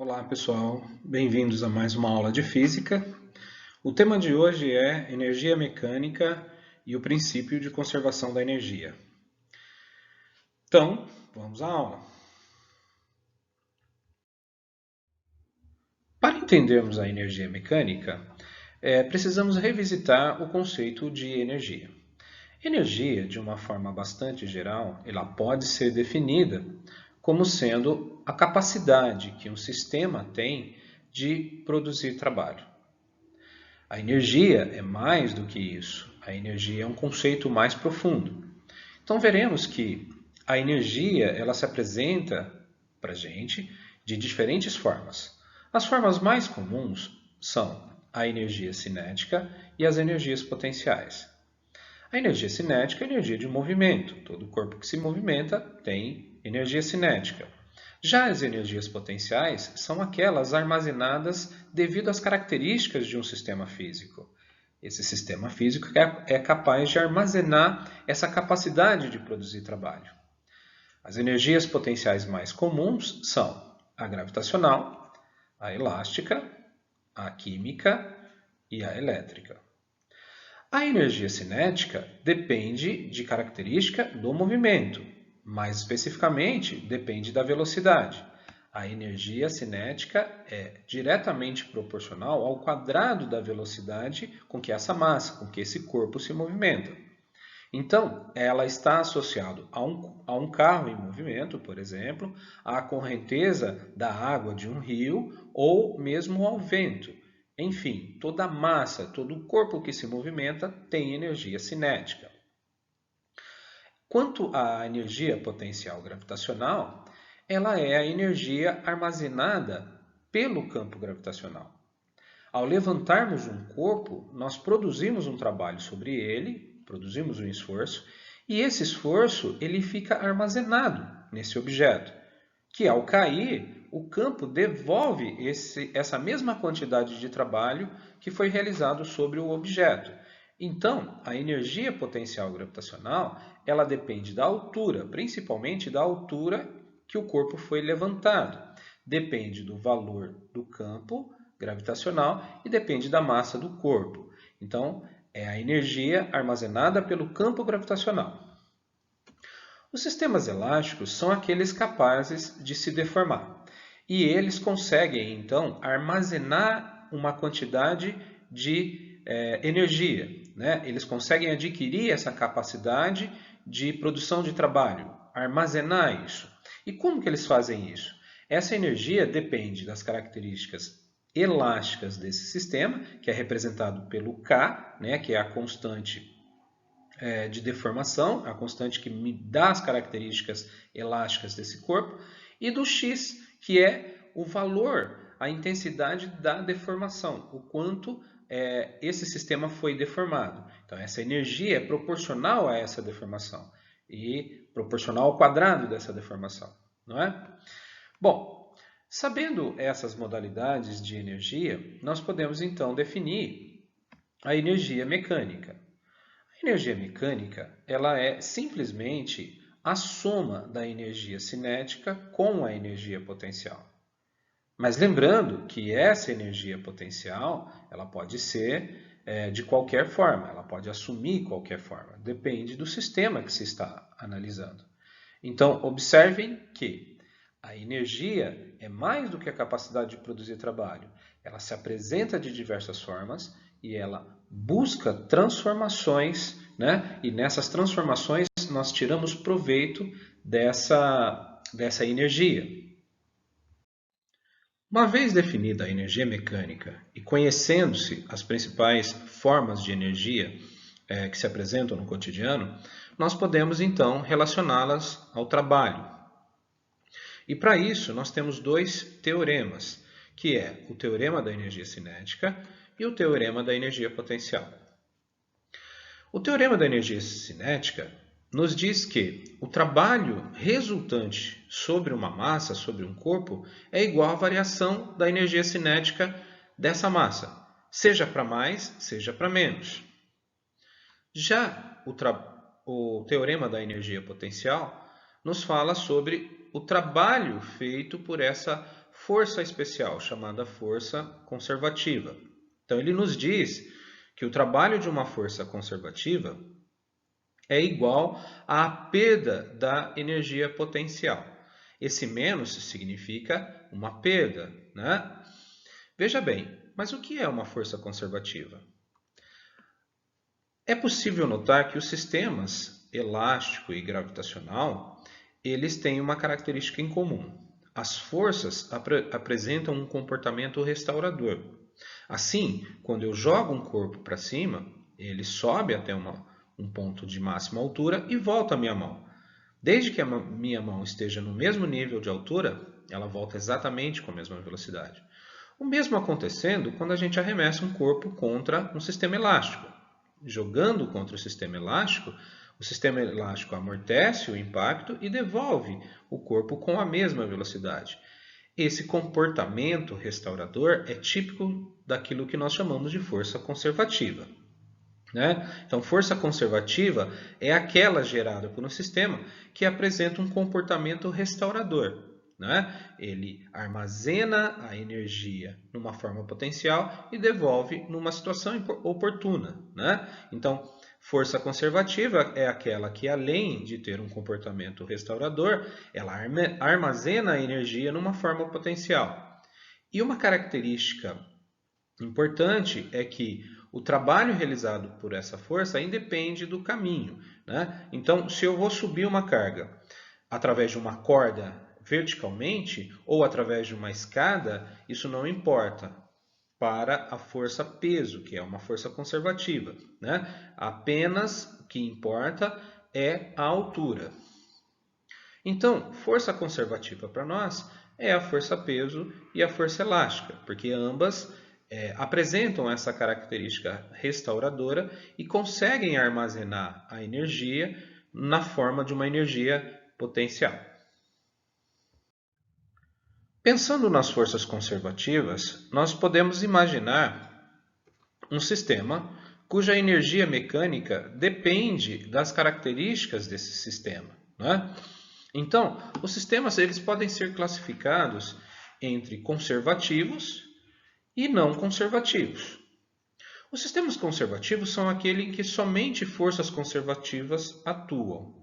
Olá, pessoal. Bem-vindos a mais uma aula de física. O tema de hoje é energia mecânica e o princípio de conservação da energia. Então, vamos à aula. Para entendermos a energia mecânica, precisamos revisitar o conceito de energia. Energia, de uma forma bastante geral, ela pode ser definida como sendo a capacidade que um sistema tem de produzir trabalho. A energia é mais do que isso. A energia é um conceito mais profundo. Então veremos que a energia ela se apresenta para a gente de diferentes formas. As formas mais comuns são a energia cinética e as energias potenciais. A energia cinética é a energia de movimento. Todo corpo que se movimenta tem energia cinética. Já as energias potenciais são aquelas armazenadas devido às características de um sistema físico. Esse sistema físico é capaz de armazenar essa capacidade de produzir trabalho. As energias potenciais mais comuns são a gravitacional, a elástica, a química e a elétrica. A energia cinética depende de característica do movimento, mais especificamente depende da velocidade. A energia cinética é diretamente proporcional ao quadrado da velocidade com que essa massa, com que esse corpo se movimenta. Então, ela está associada a um carro em movimento, por exemplo, à correnteza da água de um rio ou mesmo ao vento. Enfim, toda massa, todo o corpo que se movimenta tem energia cinética. Quanto à energia potencial gravitacional, ela é a energia armazenada pelo campo gravitacional. Ao levantarmos um corpo, nós produzimos um trabalho sobre ele, produzimos um esforço, e esse esforço ele fica armazenado nesse objeto, que ao cair, o campo devolve essa mesma quantidade de trabalho que foi realizado sobre o objeto. Então, a energia potencial gravitacional, ela depende da altura, principalmente da altura que o corpo foi levantado. Depende do valor do campo gravitacional e depende da massa do corpo. Então, é a energia armazenada pelo campo gravitacional. Os sistemas elásticos são aqueles capazes de se deformar e eles conseguem então armazenar uma quantidade de energia. Eles conseguem adquirir essa capacidade de produção de trabalho, armazenar isso. E como que eles fazem isso? Essa energia depende das características elásticas desse sistema, que é representado pelo K, que é a constante de deformação, a constante que me dá as características elásticas desse corpo, e do x, que é o valor, a intensidade da deformação, o quanto esse sistema foi deformado. Então, essa energia é proporcional a essa deformação e proporcional ao quadrado dessa deformação, não é? Bom, sabendo essas modalidades de energia, nós podemos então definir a energia mecânica. A energia mecânica, ela é simplesmente a soma da energia cinética com a energia potencial. Mas lembrando que essa energia potencial, ela pode ser de qualquer forma, ela pode assumir qualquer forma, depende do sistema que se está analisando. Então, observem que a energia é mais do que a capacidade de produzir trabalho. Ela se apresenta de diversas formas e ela busca transformações, e nessas transformações nós tiramos proveito dessa energia. Uma vez definida a energia mecânica e conhecendo-se as principais formas de energia que se apresentam no cotidiano, nós podemos então relacioná-las ao trabalho. E para isso nós temos dois teoremas, que é o teorema da energia cinética e o teorema da energia potencial. O teorema da energia cinética nos diz que o trabalho resultante sobre uma massa, sobre um corpo, é igual à variação da energia cinética dessa massa, seja para mais, seja para menos. Já o teorema da energia potencial nos fala sobre o trabalho feito por essa força especial, chamada força conservativa. Então, ele nos diz que o trabalho de uma força conservativa é igual à perda da energia potencial. Esse menos significa uma perda, né? Veja bem, mas o que é uma força conservativa? É possível notar que os sistemas elástico e gravitacional, eles têm uma característica em comum. As forças apresentam um comportamento restaurador. Assim, quando eu jogo um corpo para cima, ele sobe até um ponto de máxima altura e volta à minha mão. Desde que a minha mão esteja no mesmo nível de altura, ela volta exatamente com a mesma velocidade. O mesmo acontecendo quando a gente arremessa um corpo contra um sistema elástico. Jogando contra o sistema elástico amortece o impacto e devolve o corpo com a mesma velocidade. Esse comportamento restaurador é típico daquilo que nós chamamos de força conservativa, né? Então, força conservativa é aquela gerada por um sistema que apresenta um comportamento restaurador, né? Ele armazena a energia numa forma potencial e devolve numa situação oportuna, né? Então, força conservativa é aquela que, além de ter um comportamento restaurador, ela armazena a energia numa forma potencial. E uma característica importante é que o trabalho realizado por essa força independe do caminho, né? Então, se eu vou subir uma carga através de uma corda verticalmente ou através de uma escada, isso não importa para a força peso, que é uma força conservativa, né? Apenas o que importa é a altura. Então, força conservativa para nós é a força peso e a força elástica, porque ambas apresentam essa característica restauradora e conseguem armazenar a energia na forma de uma energia potencial. Pensando nas forças conservativas, nós podemos imaginar um sistema cuja energia mecânica depende das características desse sistema, né? Então, os sistemas eles podem ser classificados entre conservativos e não conservativos. Os sistemas conservativos são aqueles em que somente forças conservativas atuam.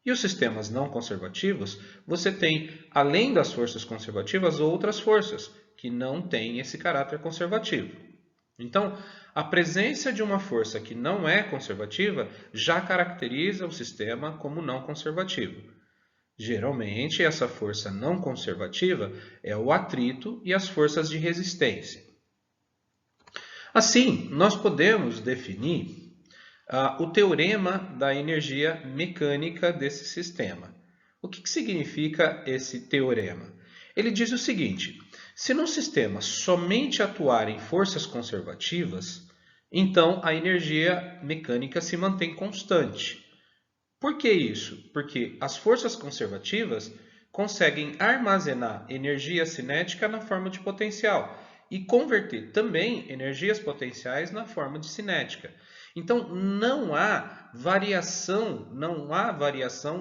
E os sistemas não conservativos, você tem, além das forças conservativas, outras forças que não têm esse caráter conservativo. Então, a presença de uma força que não é conservativa já caracteriza o sistema como não conservativo. Geralmente, essa força não conservativa é o atrito e as forças de resistência. Assim, nós podemos definir o teorema da energia mecânica desse sistema. O que significa esse teorema? Ele diz o seguinte: se num sistema somente atuarem forças conservativas, então a energia mecânica se mantém constante. Por que isso? Porque as forças conservativas conseguem armazenar energia cinética na forma de potencial e converter também energias potenciais na forma de cinética. Então, não há variação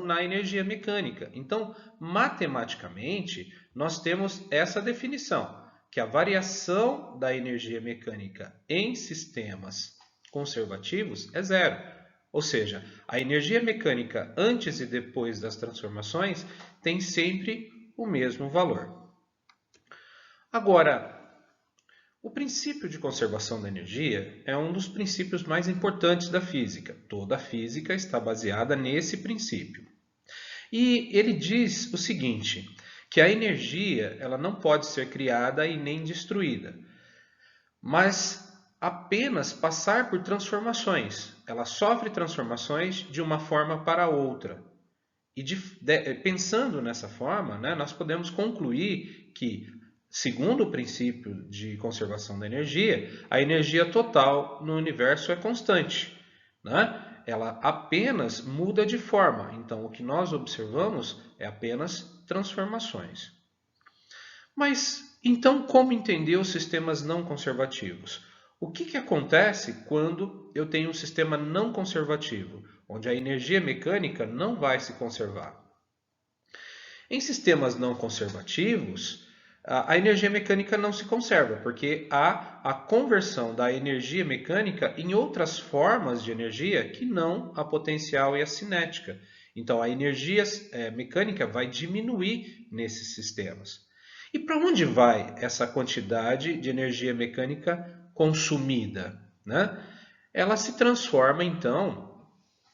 na energia mecânica. Então, matematicamente, nós temos essa definição, que a variação da energia mecânica em sistemas conservativos é zero. Ou seja, a energia mecânica antes e depois das transformações tem sempre o mesmo valor. Agora, o princípio de conservação da energia é um dos princípios mais importantes da física. Toda a física está baseada nesse princípio. E ele diz o seguinte, que a energia ela não pode ser criada e nem destruída, mas apenas passar por transformações. Ela sofre transformações de uma forma para outra. E pensando nessa forma, né, nós podemos concluir que, segundo o princípio de conservação da energia, a energia total no universo é constante, né? Ela apenas muda de forma. Então, o que nós observamos é apenas transformações. Mas, então, como entender os sistemas não conservativos? O que acontece quando eu tenho um sistema não conservativo, onde a energia mecânica não vai se conservar? Em sistemas não conservativos, a energia mecânica não se conserva, porque há a conversão da energia mecânica em outras formas de energia que não a potencial e a cinética. Então, a energia mecânica vai diminuir nesses sistemas. E para onde vai essa quantidade de energia mecânica consumida, né? Ela se transforma, então,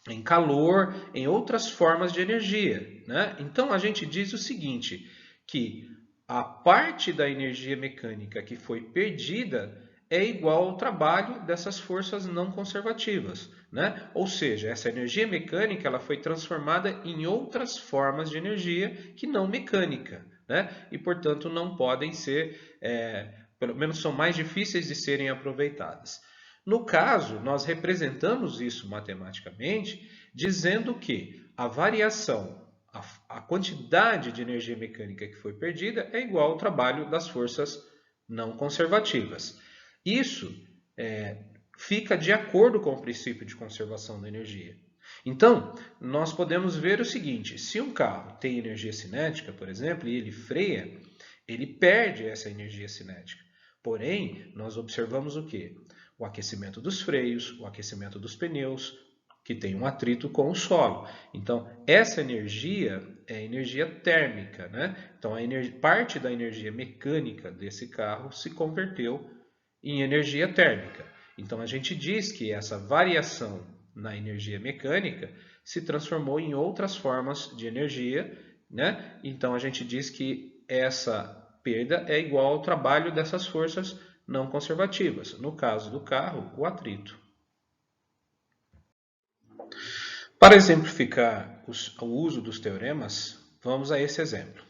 em calor, em outras formas de energia, né? Então, a gente diz o seguinte, que a parte da energia mecânica que foi perdida é igual ao trabalho dessas forças não conservativas, né? Ou seja, essa energia mecânica ela foi transformada em outras formas de energia que não mecânica, né? E, portanto, não podem ser, pelo menos são mais difíceis de serem aproveitadas. No caso, nós representamos isso matematicamente, dizendo que a variação, a quantidade de energia mecânica que foi perdida é igual ao trabalho das forças não conservativas. Isso fica de acordo com o princípio de conservação da energia. Então, nós podemos ver o seguinte, se um carro tem energia cinética, por exemplo, e ele freia, ele perde essa energia cinética. Porém, nós observamos o quê? O aquecimento dos freios, o aquecimento dos pneus, que tem um atrito com o solo. Então, essa energia é energia térmica, né? Então, parte da energia mecânica desse carro se converteu em energia térmica. Então, a gente diz que essa variação na energia mecânica se transformou em outras formas de energia, né? Então, a gente diz que essa perda é igual ao trabalho dessas forças não conservativas. No caso do carro, o atrito. Para exemplificar o uso dos teoremas, vamos a esse exemplo.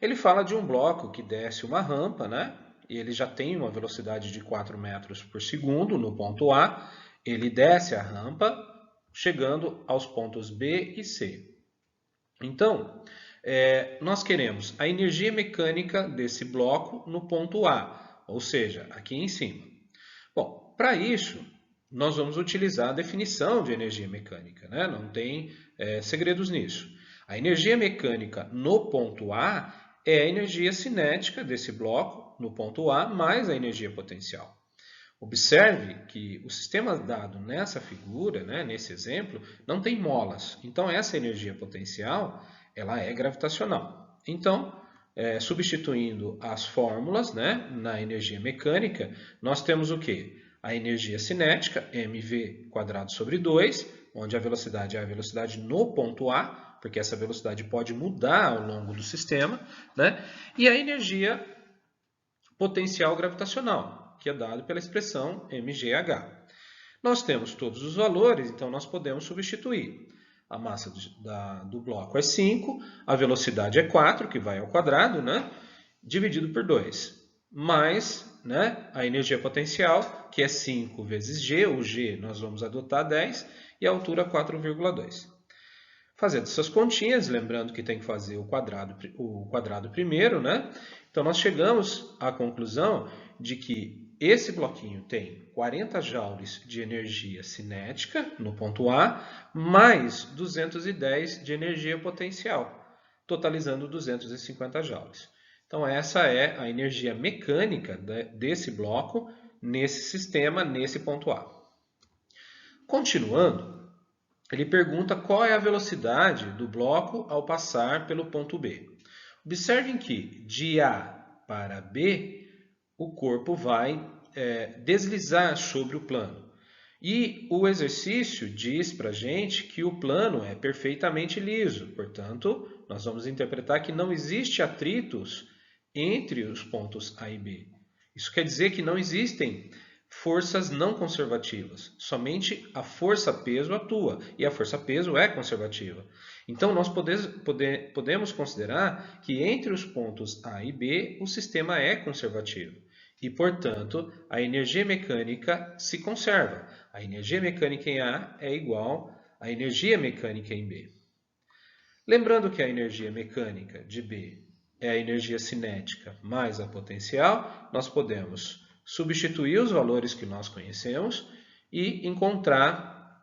Ele fala de um bloco que desce uma rampa, né? E ele já tem uma velocidade de 4 metros por segundo no ponto A. Ele desce a rampa, chegando aos pontos B e C. Então, nós queremos a energia mecânica desse bloco no ponto A, ou seja, aqui em cima. Bom, para isso, nós vamos utilizar a definição de energia mecânica, né? Não tem segredos nisso. A energia mecânica no ponto A é a energia cinética desse bloco no ponto A mais a energia potencial. Observe que o sistema dado nessa figura, né, nesse exemplo, não tem molas. Então, essa energia potencial ela é gravitacional. Então, substituindo as fórmulas, né, na energia mecânica, nós temos o quê? A energia cinética, mv²/2, onde a velocidade é a velocidade no ponto A, porque essa velocidade pode mudar ao longo do sistema, né? E a energia potencial gravitacional, que é dado pela expressão mgh. Nós temos todos os valores, então nós podemos substituir. A massa do bloco é 5, a velocidade é 4, que vai ao quadrado, né? Dividido por 2. Mais, né, a energia potencial, que é 5 vezes g, o g nós vamos adotar 10, e a altura 4,2. Fazendo essas continhas, lembrando que tem que fazer o quadrado primeiro, né? Então, nós chegamos à conclusão de que esse bloquinho tem 40 joules de energia cinética no ponto A, mais 210 de energia potencial, totalizando 250 joules. Então, essa é a energia mecânica desse bloco, nesse sistema, nesse ponto A. Continuando, ele pergunta qual é a velocidade do bloco ao passar pelo ponto B. Observem que de A para B, o corpo vai deslizar sobre o plano. E o exercício diz para a gente que o plano é perfeitamente liso. Portanto, nós vamos interpretar que não existe atritos entre os pontos A e B. Isso quer dizer que não existem forças não conservativas. Somente a força-peso atua, e a força-peso é conservativa. Então, nós podemos considerar que entre os pontos A e B, o sistema é conservativo. E, portanto, a energia mecânica se conserva. A energia mecânica em A é igual à energia mecânica em B. Lembrando que a energia mecânica de B é a energia cinética mais a potencial, nós podemos substituir os valores que nós conhecemos e encontrar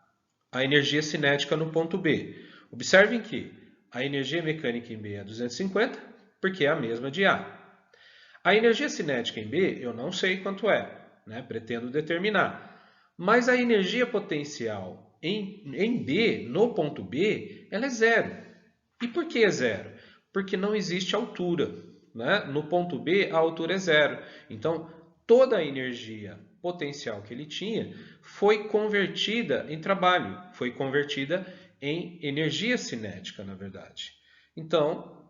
a energia cinética no ponto B. Observem que a energia mecânica em B é 250, porque é a mesma de A. A energia cinética em B, eu não sei quanto é, né? Pretendo determinar. Mas a energia potencial em B, no ponto B, ela é zero. E por que é zero? Porque não existe altura, né? No ponto B, a altura é zero. Então, toda a energia potencial que ele tinha foi convertida em trabalho, foi convertida em energia cinética, na verdade. Então,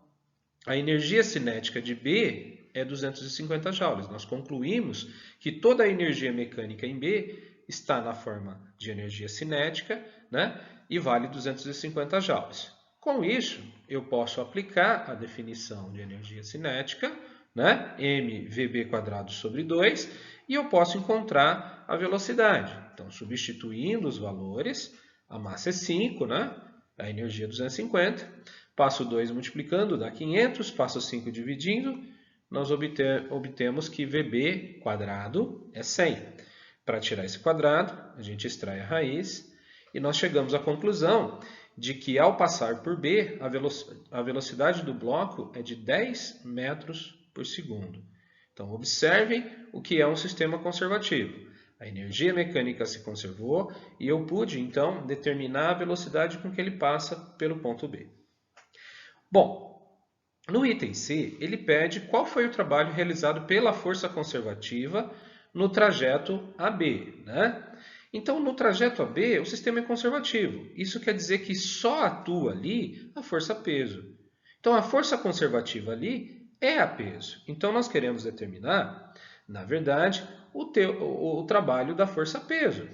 a energia cinética de B é 250 joules. Nós concluímos que toda a energia mecânica em B está na forma de energia cinética, né? E vale 250 joules. Com isso, eu posso aplicar a definição de energia cinética, né? mVb² sobre 2, e eu posso encontrar a velocidade. Então, substituindo os valores, a massa é 5, né? A energia é 250. Passo 2 multiplicando, dá 500. Passo 5 dividindo, nós obtemos que Vb² é 100. Para tirar esse quadrado, a gente extrai a raiz e nós chegamos à conclusão de que ao passar por B, a velocidade do bloco é de 10 metros por segundo. Então, observem o que é um sistema conservativo. A energia mecânica se conservou e eu pude, então, determinar a velocidade com que ele passa pelo ponto B. Bom, no item C, ele pede qual foi o trabalho realizado pela força conservativa no trajeto AB, né? Então, no trajeto AB, o sistema é conservativo. Isso quer dizer que só atua ali a força-peso. Então, a força conservativa ali é a peso. Então, nós queremos determinar, na verdade, o trabalho da força-peso.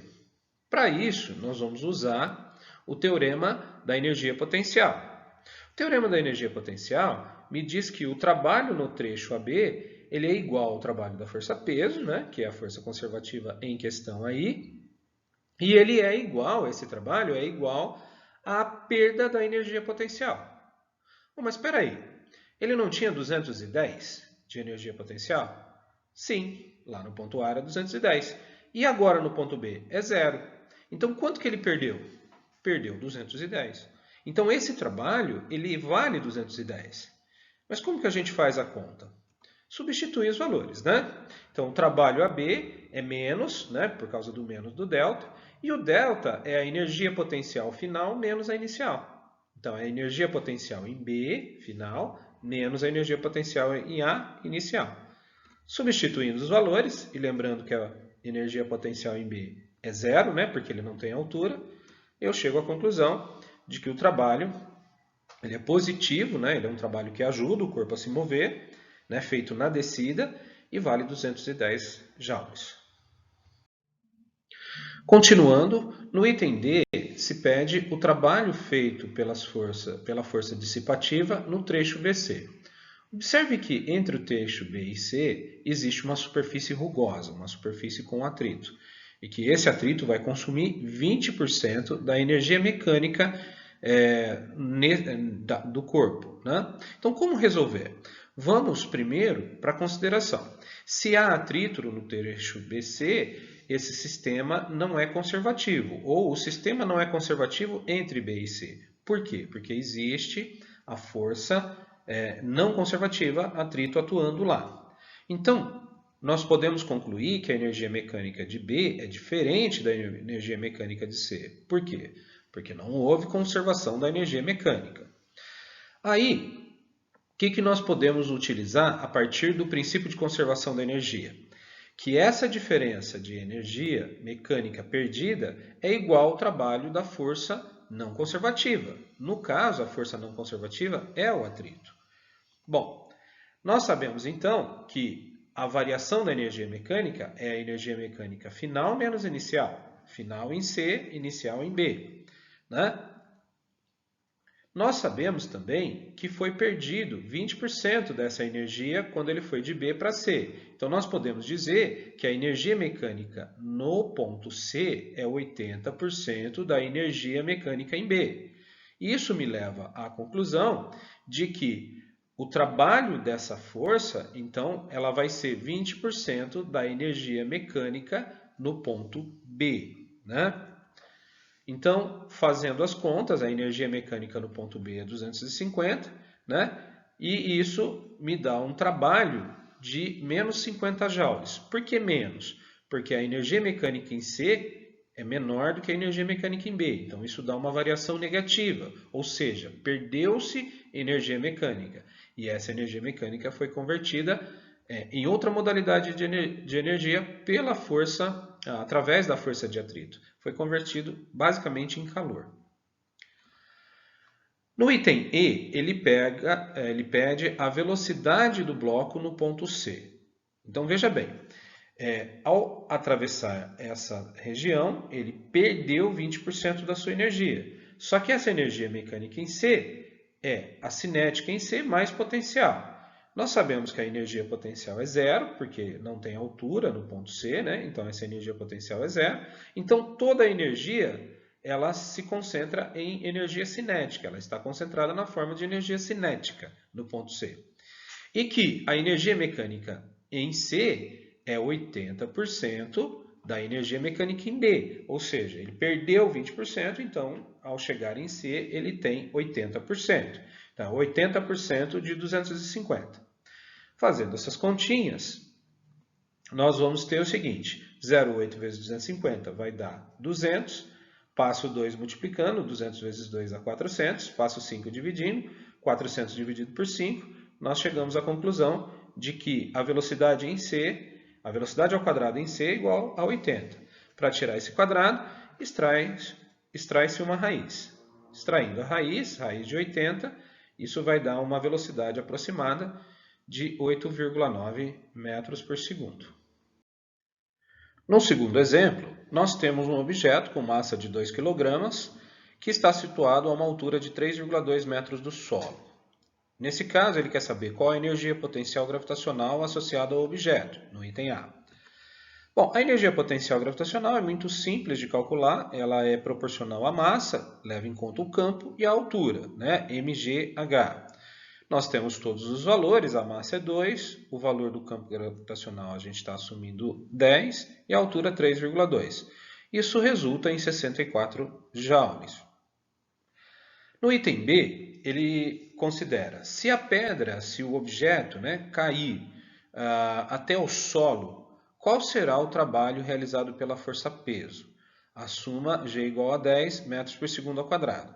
Para isso, nós vamos usar o teorema da energia potencial. O teorema da energia potencial me diz que o trabalho no trecho AB ele é igual ao trabalho da força-peso, né, que é a força conservativa em questão aí, e ele é igual, esse trabalho é igual à perda da energia potencial. Bom, mas espera aí, ele não tinha 210 de energia potencial? Sim, lá no ponto A era 210. E agora no ponto B é zero. Então quanto que ele perdeu? Perdeu 210. Então esse trabalho ele vale 210. Mas como que a gente faz a conta? Substitui os valores, né? Então o trabalho AB é menos, né, por causa do menos do delta, e o delta é a energia potencial final menos a inicial. Então é a energia potencial em B final menos a energia potencial em A inicial. Substituindo os valores, e lembrando que a energia potencial em B é zero, né, porque ele não tem altura, eu chego à conclusão de que o trabalho ele é positivo, né, ele é um trabalho que ajuda o corpo a se mover, né, feito na descida, e vale 210 joules. Continuando, no item D se pede o trabalho feito pela força dissipativa no trecho BC. Observe que entre o trecho B e C existe uma superfície rugosa, uma superfície com atrito, e que esse atrito vai consumir 20% da energia mecânica do corpo, né? Então, como resolver? Vamos primeiro para a consideração. Se há atrito no trecho BC, esse sistema não é conservativo, ou o sistema não é conservativo entre B e C. Por quê? Porque existe a força não conservativa, atrito atuando lá. Então, nós podemos concluir que a energia mecânica de B é diferente da energia mecânica de C. Por quê? Porque não houve conservação da energia mecânica. Aí, o que nós podemos utilizar a partir do princípio de conservação da energia? Que essa diferença de energia mecânica perdida é igual ao trabalho da força não conservativa. No caso, a força não conservativa é o atrito. Bom, nós sabemos então que a variação da energia mecânica é a energia mecânica final menos inicial. Final em C, inicial em B, né? Nós sabemos também que foi perdido 20% dessa energia quando ele foi de B para C. Então, nós podemos dizer que a energia mecânica no ponto C é 80% da energia mecânica em B. Isso me leva à conclusão de que o trabalho dessa força, então, ela vai ser 20% da energia mecânica no ponto B, né? Então, fazendo as contas, a energia mecânica no ponto B é 250, né? E isso me dá um trabalho de menos 50 joules. Por que menos? Porque a energia mecânica em C é menor do que a energia mecânica em B. Então, isso dá uma variação negativa, ou seja, perdeu-se energia mecânica. E essa energia mecânica foi convertida em outra modalidade de energia pela força, através da força de atrito. Foi convertido basicamente em calor. No item E, ele pede a velocidade do bloco no ponto C. Então, veja bem, ao atravessar essa região, ele perdeu 20% da sua energia. Só que essa energia mecânica em C é a cinética em C mais potencial. Nós sabemos que a energia potencial é zero, porque não tem altura no ponto C, né? Então essa energia potencial é zero. Então toda a energia ela se concentra em energia cinética, ela está concentrada na forma de energia cinética no ponto C. E que a energia mecânica em C é 80% da energia mecânica em B, ou seja, ele perdeu 20%, então ao chegar em C ele tem 80%. Então 80% de 250. Fazendo essas continhas, nós vamos ter o seguinte, 0,8 vezes 250 vai dar 200, passo 2 multiplicando, 200 vezes 2 dá 400, passo 5 dividindo, 400 dividido por 5, nós chegamos à conclusão de que a velocidade em C, a velocidade ao quadrado em C é igual a 80. Para tirar esse quadrado, extrai-se uma raiz. Extraindo a raiz de 80, isso vai dar uma velocidade aproximada de 8,9 metros por segundo. No segundo exemplo, nós temos um objeto com massa de 2 kg que está situado a uma altura de 3,2 metros do solo. Nesse caso, ele quer saber qual a energia potencial gravitacional associada ao objeto, no item A. Bom, a energia potencial gravitacional é muito simples de calcular, ela é proporcional à massa, leva em conta o campo e a altura, né? mgh. Nós temos todos os valores, a massa é 2, o valor do campo gravitacional a gente está assumindo 10 e a altura 3,2. Isso resulta em 64 joules. No item B, ele considera se a pedra, se o objeto cair até o solo, qual será o trabalho realizado pela força-peso? Assuma G igual a 10 metros por segundo ao quadrado.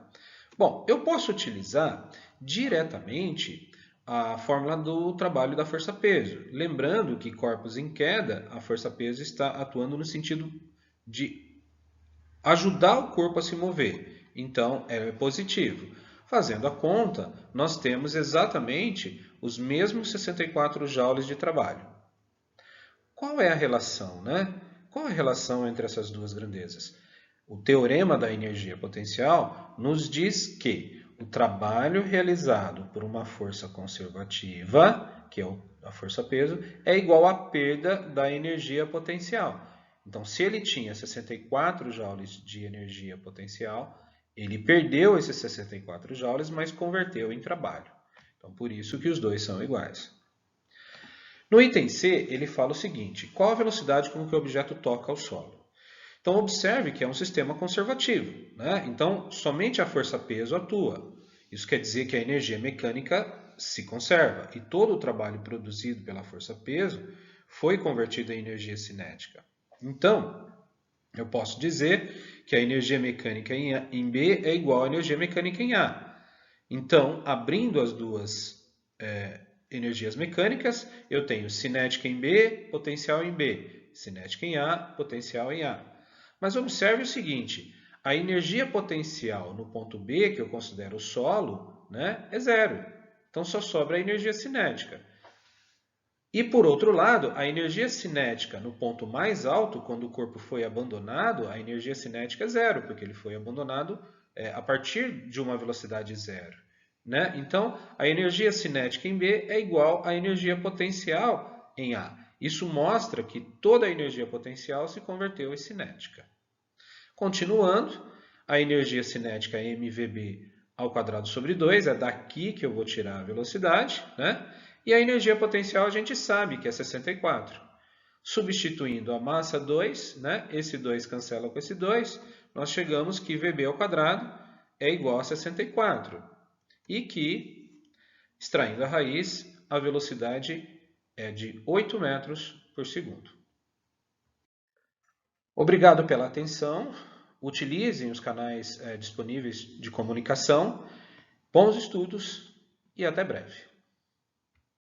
Bom, eu posso utilizar diretamente a fórmula do trabalho da força-peso. Lembrando que corpos em queda, a força-peso está atuando no sentido de ajudar o corpo a se mover. Então, é positivo. Fazendo a conta, nós temos exatamente os mesmos 64 joules de trabalho. Qual é a relação, Qual é a relação entre essas duas grandezas? O teorema da energia potencial nos diz que o trabalho realizado por uma força conservativa, que é a força-peso, é igual à perda da energia potencial. Então, se ele tinha 64 joules de energia potencial, ele perdeu esses 64 joules, mas converteu em trabalho. Então, por isso que os dois são iguais. No item C, ele fala o seguinte, qual a velocidade com que o objeto toca ao solo? Então, observe que é um sistema conservativo, Então, somente a força-peso atua. Isso quer dizer que a energia mecânica se conserva e todo o trabalho produzido pela força-peso foi convertido em energia cinética. Então, eu posso dizer que a energia mecânica em B é igual à energia mecânica em A. Então, abrindo as duas energias mecânicas, eu tenho cinética em B, potencial em B. Cinética em A, potencial em A. Mas observe o seguinte, a energia potencial no ponto B, que eu considero o solo, é zero. Então só sobra a energia cinética. E por outro lado, a energia cinética no ponto mais alto, quando o corpo foi abandonado, a energia cinética é zero, porque ele foi abandonado a partir de uma velocidade zero. Então, a energia cinética em B é igual à energia potencial em A. Isso mostra que toda a energia potencial se converteu em cinética. Continuando, a energia cinética é mvb ao quadrado sobre 2, é daqui que eu vou tirar a velocidade, E a energia potencial a gente sabe que é 64. Substituindo a massa 2, esse 2 cancela com esse 2, nós chegamos que Vb ao quadrado é igual a 64. E que, extraindo a raiz, a velocidade é de 8 metros por segundo. Obrigado pela atenção. Utilizem os canais disponíveis de comunicação. Bons estudos e até breve.